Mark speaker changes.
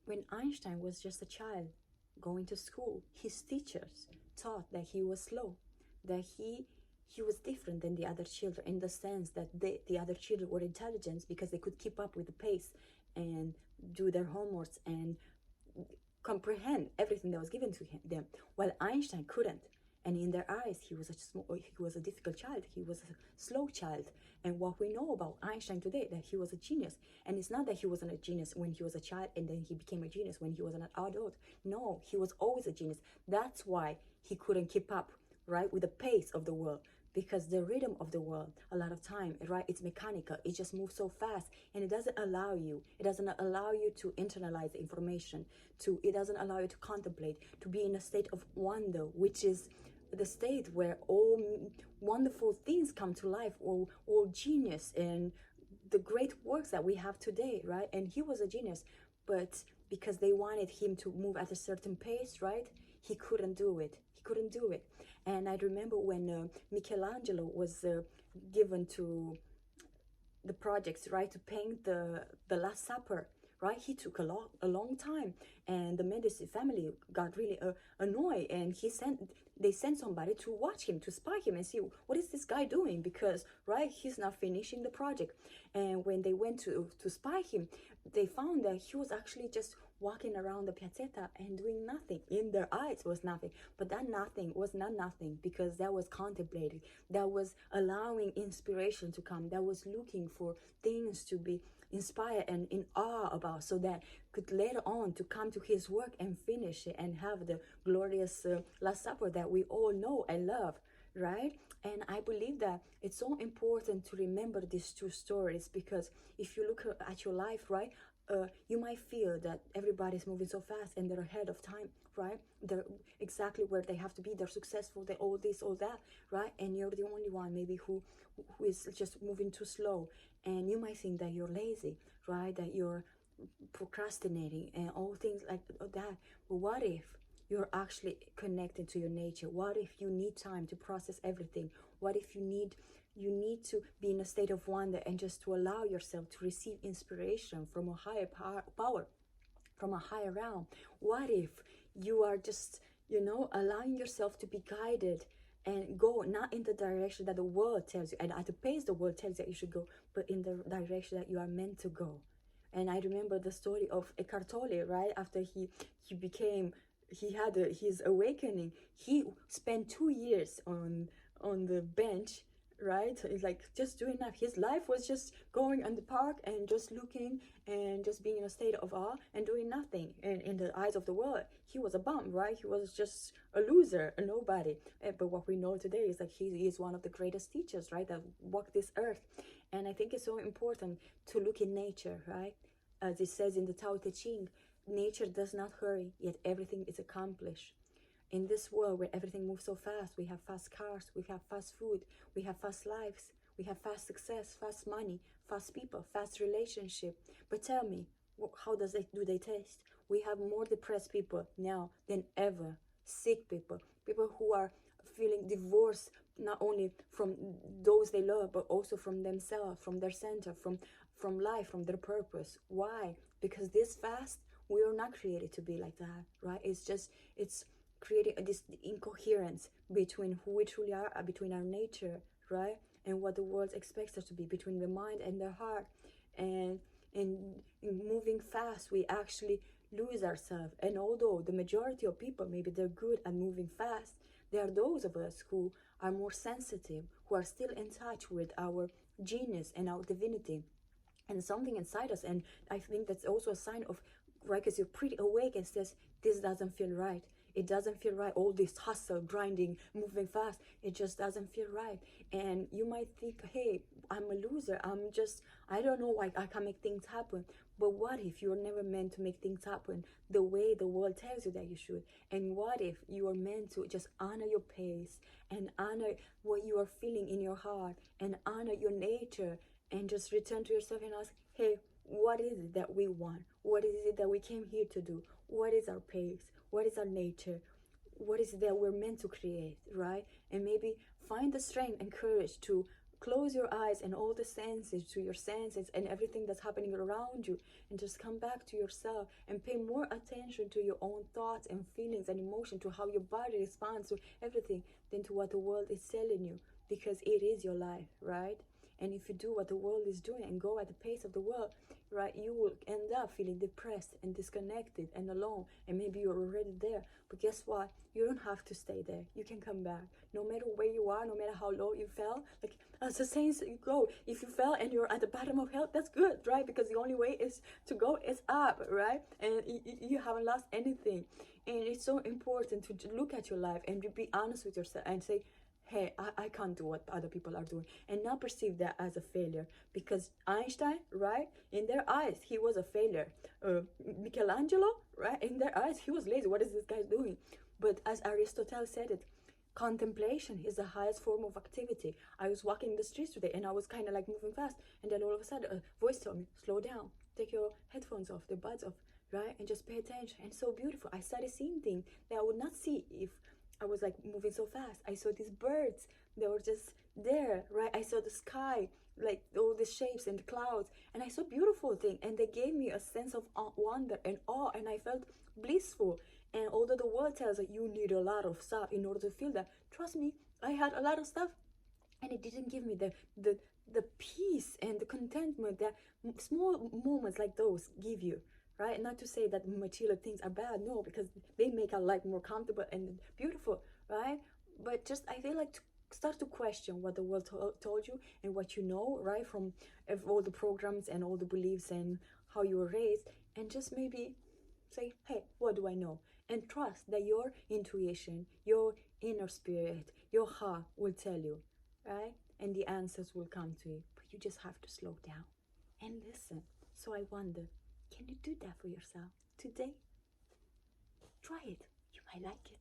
Speaker 1: when Einstein was just a child going to school, his teachers taught that he was slow, that he was different than the other children, in the sense that the other children were intelligent because they could keep up with the pace and do their homeworks and comprehend everything that was given to them, while Einstein couldn't. And in their eyes, he was a difficult child. He was a slow child. And what we know about Einstein today, that he was a genius. And it's not that he wasn't a genius when he was a child and then he became a genius when he was an adult. No, he was always a genius. That's why he couldn't keep up, right, with the pace of the world. Because the rhythm of the world, a lot of time, right, it's mechanical. It just moves so fast, and it doesn't allow you to internalize the information, it doesn't allow you to contemplate, to be in a state of wonder, which is the state where all wonderful things come to life, all genius and the great works that we have today, right? And he was a genius, but because they wanted him to move at a certain pace, right, he couldn't do it. And I remember when Michelangelo was given to the projects, right, to paint the Last Supper, right, he took a long time, and the Medici family got really annoyed, and they sent somebody to watch him, to spy him and see what is this guy doing, because, right, he's not finishing the project. And when they went to spy him, they found that he was actually just walking around the piazzetta and doing nothing. In their eyes was nothing, but that nothing was not nothing, because that was contemplating, that was allowing inspiration to come, that was looking for things to be inspired and in awe about, so that could later on to come to his work and finish it and have the glorious Last Supper that we all know and love, right? And I believe that it's so important to remember these two stories, because if you look at your life, right, you might feel that everybody's moving so fast and they're ahead of time, right? They're exactly where they have to be. They're successful. They're all this, all that, right? And you're the only one maybe who is just moving too slow. And you might think that you're lazy, right? That you're procrastinating and all things like that. But what if you're actually connected to your nature? What if you need time to process everything? What if you need to be in a state of wonder and just to allow yourself to receive inspiration from a higher power, from a higher realm? What if you are just, allowing yourself to be guided and go not in the direction that the world tells you and at the pace the world tells you that you should go, but in the direction that you are meant to go? And I remember the story of Eckhart Tolle, right? After he had his awakening, he spent 2 years on the bench, right? It's like just doing that. His life was just going in the park and just looking and just being in a state of awe and doing nothing. And in the eyes of the world, he was a bum, right? He was just a loser, a nobody. But what we know today is that he is one of the greatest teachers, right, that walked this earth. And I think it's so important to look in nature, right? As it says in the Tao Te Ching, nature does not hurry, yet everything is accomplished. In this world where everything moves so fast, we have fast cars, we have fast food, we have fast lives, we have fast success, fast money, fast people, fast relationship. But tell me, how do they taste? We have more depressed people now than ever, sick people who are feeling divorced, not only from those they love, but also from themselves, from their center, from life, from their purpose. Why? Because this fast, we are not created to be like that, right? It's creating this incoherence between who we truly are, between our nature, right, and what the world expects us to be, between the mind and the heart. And in moving fast, we actually lose ourselves. And although the majority of people, maybe they're good at moving fast, there are those of us who are more sensitive, who are still in touch with our genius and our divinity and something inside us. And I think that's also a sign of, right, because you're pretty awake and says, this doesn't feel right. It doesn't feel right. All this hustle, grinding, moving fast, it just doesn't feel right. And you might think, hey, I'm a loser. I don't know why I can't make things happen. But what if you're never meant to make things happen the way the world tells you that you should? And what if you are meant to just honor your pace and honor what you are feeling in your heart and honor your nature and just return to yourself and ask, hey, what is it that we want? What is it that we came here to do? What is our pace? What is our nature? What is it that we're meant to create, right? And maybe find the strength and courage to close your eyes and all the senses, to your senses and everything that's happening around you, and just come back to yourself and pay more attention to your own thoughts and feelings and emotion, to how your body responds to everything, than to what the world is telling you, because it is your life, right? And if you do what the world is doing and go at the pace of the world, right, you will end up feeling depressed and disconnected and alone, and maybe you're already there. But guess what? You don't have to stay there. You can come back. No matter where you are, no matter how low you fell, like as the saying go, if you fell and you're at the bottom of hell, that's good, right? Because the only way is to go is up, right? And you haven't lost anything. And it's so important to look at your life and be honest with yourself and say, hey, I can't do what other people are doing, and not perceive that as a failure. Because Einstein, right, in their eyes, he was a failure. Michelangelo, right, in their eyes, he was lazy. What is this guy doing? But as Aristotle said it, contemplation is the highest form of activity. I was walking the streets today and I was kind of like moving fast, and then all of a sudden a voice told me, slow down, take your headphones off, the buds off, right, and just pay attention. And so beautiful. I started seeing things that I would not see if I was like moving so fast. I saw these birds, they were just there, right? I saw the sky, like all the shapes and the clouds, and I saw beautiful things, and they gave me a sense of wonder and awe, and I felt blissful. And although the world tells that you need a lot of stuff in order to feel that, trust me, I had a lot of stuff, and it didn't give me the peace and the contentment that small moments like those give you, right? Not to say that material things are bad, no, because they make our life more comfortable and beautiful, right? But just I feel like to start to question what the world told you and what you know, right, from all the programs and all the beliefs and how you were raised, and just maybe say, hey, what do I know? And trust that your intuition, your inner spirit, your heart will tell you, right? And the answers will come to you. But you just have to slow down and listen. So I wonder, can you do that for yourself today? Try it. You might like it.